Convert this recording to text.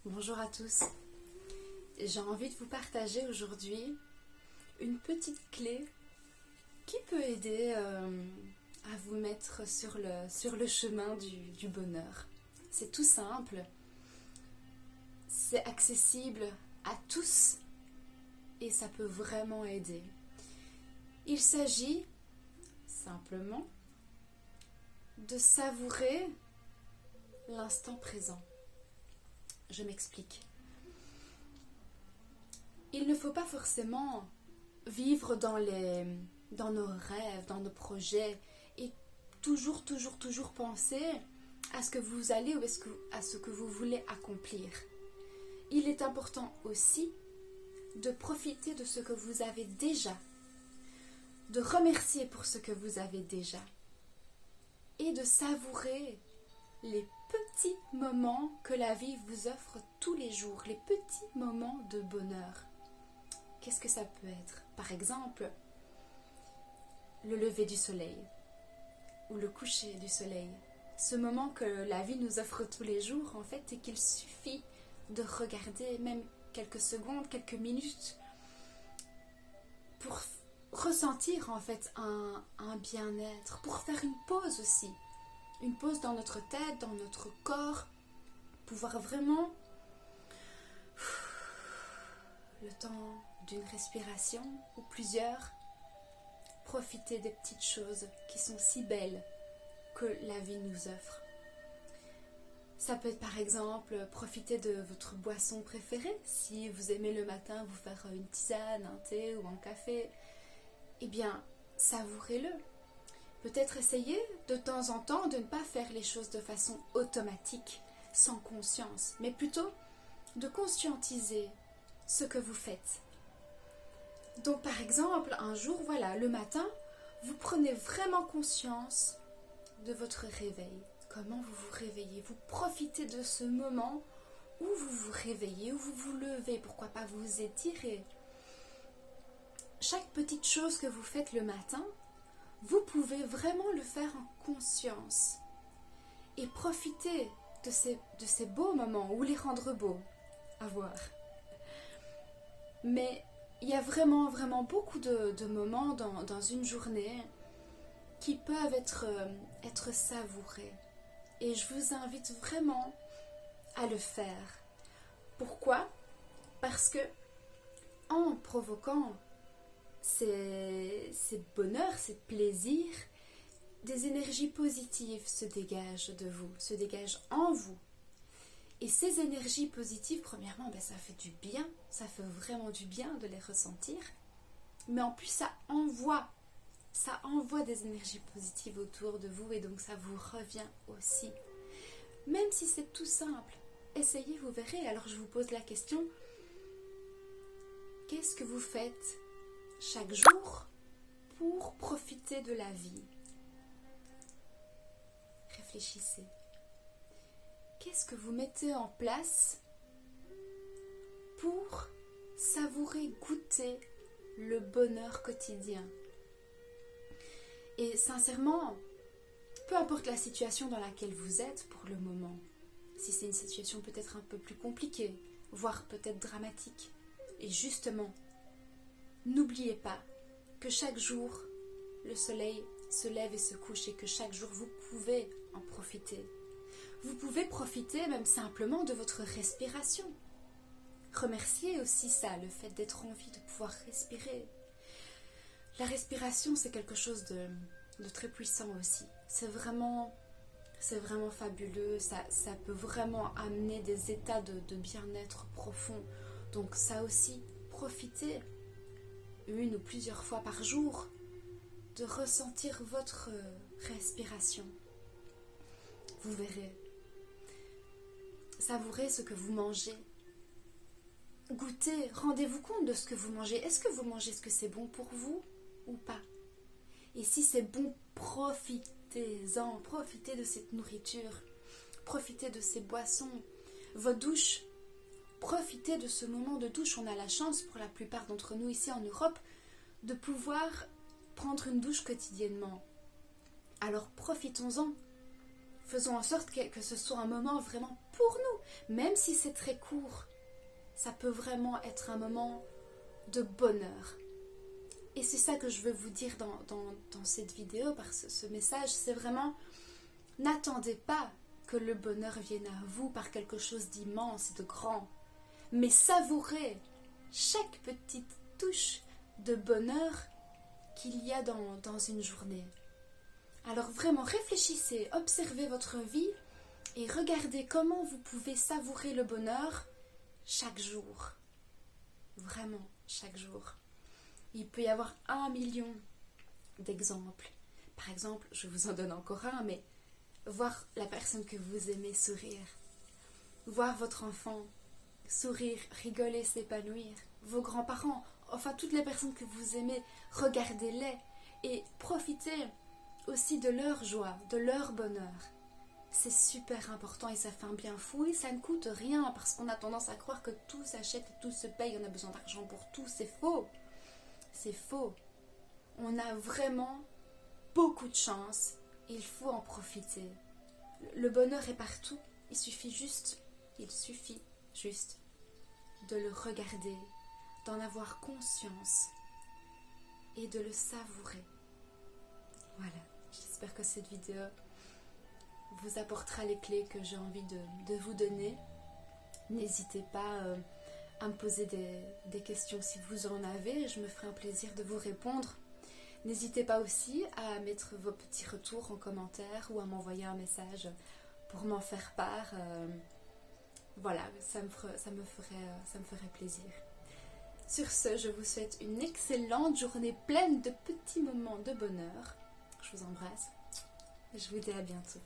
Bonjour à tous. J'ai envie de vous partager aujourd'hui une petite clé qui peut aider à vous mettre sur le chemin du bonheur. C'est tout simple, c'est accessible à tous et ça peut vraiment aider. Il s'agit simplement de savourer l'instant présent. Je m'explique. Il ne faut pas forcément vivre dans nos rêves, dans nos projets et toujours penser à ce que vous allez ou à ce que vous voulez accomplir. Il est important aussi de profiter de ce que vous avez déjà, de remercier pour ce que vous avez déjà et de savourer les petits moments que la vie vous offre tous les jours, les petits moments de bonheur. Qu'est-ce que ça peut être? Par exemple, le lever du soleil ou le coucher du soleil. Ce moment que la vie nous offre tous les jours, en fait, et qu'il suffit de regarder même quelques secondes, quelques minutes pour ressentir en fait un bien-être, pour faire une pause aussi. Une pause dans notre tête, dans notre corps, pouvoir vraiment, le temps d'une respiration ou plusieurs, profiter des petites choses qui sont si belles que la vie nous offre. Ça peut être par exemple profiter de votre boisson préférée. Si vous aimez le matin vous faire une tisane, un thé ou un café, eh bien savourez-le. Peut-être essayer de temps en temps de ne pas faire les choses de façon automatique, sans conscience, mais plutôt de conscientiser ce que vous faites. Donc par exemple, un jour, le matin, vous prenez vraiment conscience de votre réveil. Comment vous vous réveillez? Vous profitez de ce moment où vous vous réveillez, où vous vous levez, pourquoi pas vous étirez. Chaque petite chose que vous faites le matin, vous pouvez vraiment le faire en conscience et profiter de ces beaux moments ou les rendre beaux à voir. Mais il y a vraiment beaucoup de moments dans une journée qui peuvent être savourés. Et je vous invite vraiment à le faire. Pourquoi? Parce que en provoquant ces bonheurs, ces plaisirs, des énergies positives se dégagent de vous, se dégagent en vous. Et ces énergies positives, premièrement, ça fait du bien, ça fait vraiment du bien de les ressentir. Mais en plus, ça envoie des énergies positives autour de vous et donc ça vous revient aussi. Même si c'est tout simple, essayez, vous verrez. Alors je vous pose la question, qu'est-ce que vous faites chaque jour pour profiter de la vie? Réfléchissez. Qu'est-ce que vous mettez en place pour savourer, goûter le bonheur quotidien? Et sincèrement, peu importe la situation dans laquelle vous êtes pour le moment, si c'est une situation peut-être un peu plus compliquée, voire peut-être dramatique, et justement, n'oubliez pas que chaque jour, le soleil se lève et se couche et que chaque jour, vous pouvez en profiter. Vous pouvez profiter même simplement de votre respiration. Remerciez aussi ça, le fait d'être en vie, de pouvoir respirer. La respiration, c'est quelque chose de très puissant aussi. C'est vraiment fabuleux. Ça peut vraiment amener des états de bien-être profond. Donc ça aussi, profitez une ou plusieurs fois par jour de ressentir votre respiration. Vous verrez. Savourez ce que vous mangez. Goûtez, rendez-vous compte de ce que vous mangez. Est-ce que vous mangez ce que c'est bon pour vous ou pas? Et si c'est bon, profitez-en. Profitez de cette nourriture. Profitez de ces boissons. Vos douches. Profitez de ce moment de douche. On a la chance, pour la plupart d'entre nous ici en Europe, de pouvoir prendre une douche quotidiennement. Alors profitons-en. faisons en sorte que ce soit un moment vraiment pour nous. Même si c'est très court, ça peut vraiment être un moment de bonheur. Et c'est ça que je veux vous dire dans cette vidéo, par ce message, c'est vraiment, n'attendez pas que le bonheur vienne à vous par quelque chose d'immense et de grand, mais savourez chaque petite touche de bonheur qu'il y a dans une journée. Alors vraiment réfléchissez, observez votre vie et regardez comment vous pouvez savourer le bonheur chaque jour. Vraiment, chaque jour. Il peut y avoir 1 million d'exemples. Par exemple, je vous en donne encore un, mais voir la personne que vous aimez sourire. Voir votre enfant sourire, rigoler, s'épanouir. Vos grands-parents, enfin toutes les personnes que vous aimez, regardez-les et profitez aussi de leur joie, de leur bonheur. C'est super important et ça fait un bien fou et ça ne coûte rien parce qu'on a tendance à croire que tout s'achète et tout se paye, on a besoin d'argent pour tout, c'est faux. C'est faux. On a vraiment beaucoup de chance et il faut en profiter. Le bonheur est partout, il suffit juste de le regarder, d'en avoir conscience et de le savourer. Voilà, j'espère que cette vidéo vous apportera les clés que j'ai envie de vous donner. N'hésitez pas à me poser des questions si vous en avez, je me ferai un plaisir de vous répondre. N'hésitez pas aussi à mettre vos petits retours en commentaire ou à m'envoyer un message pour m'en faire part. Voilà, ça me ferait plaisir. Sur ce, je vous souhaite une excellente journée pleine de petits moments de bonheur. Je vous embrasse et je vous dis à bientôt.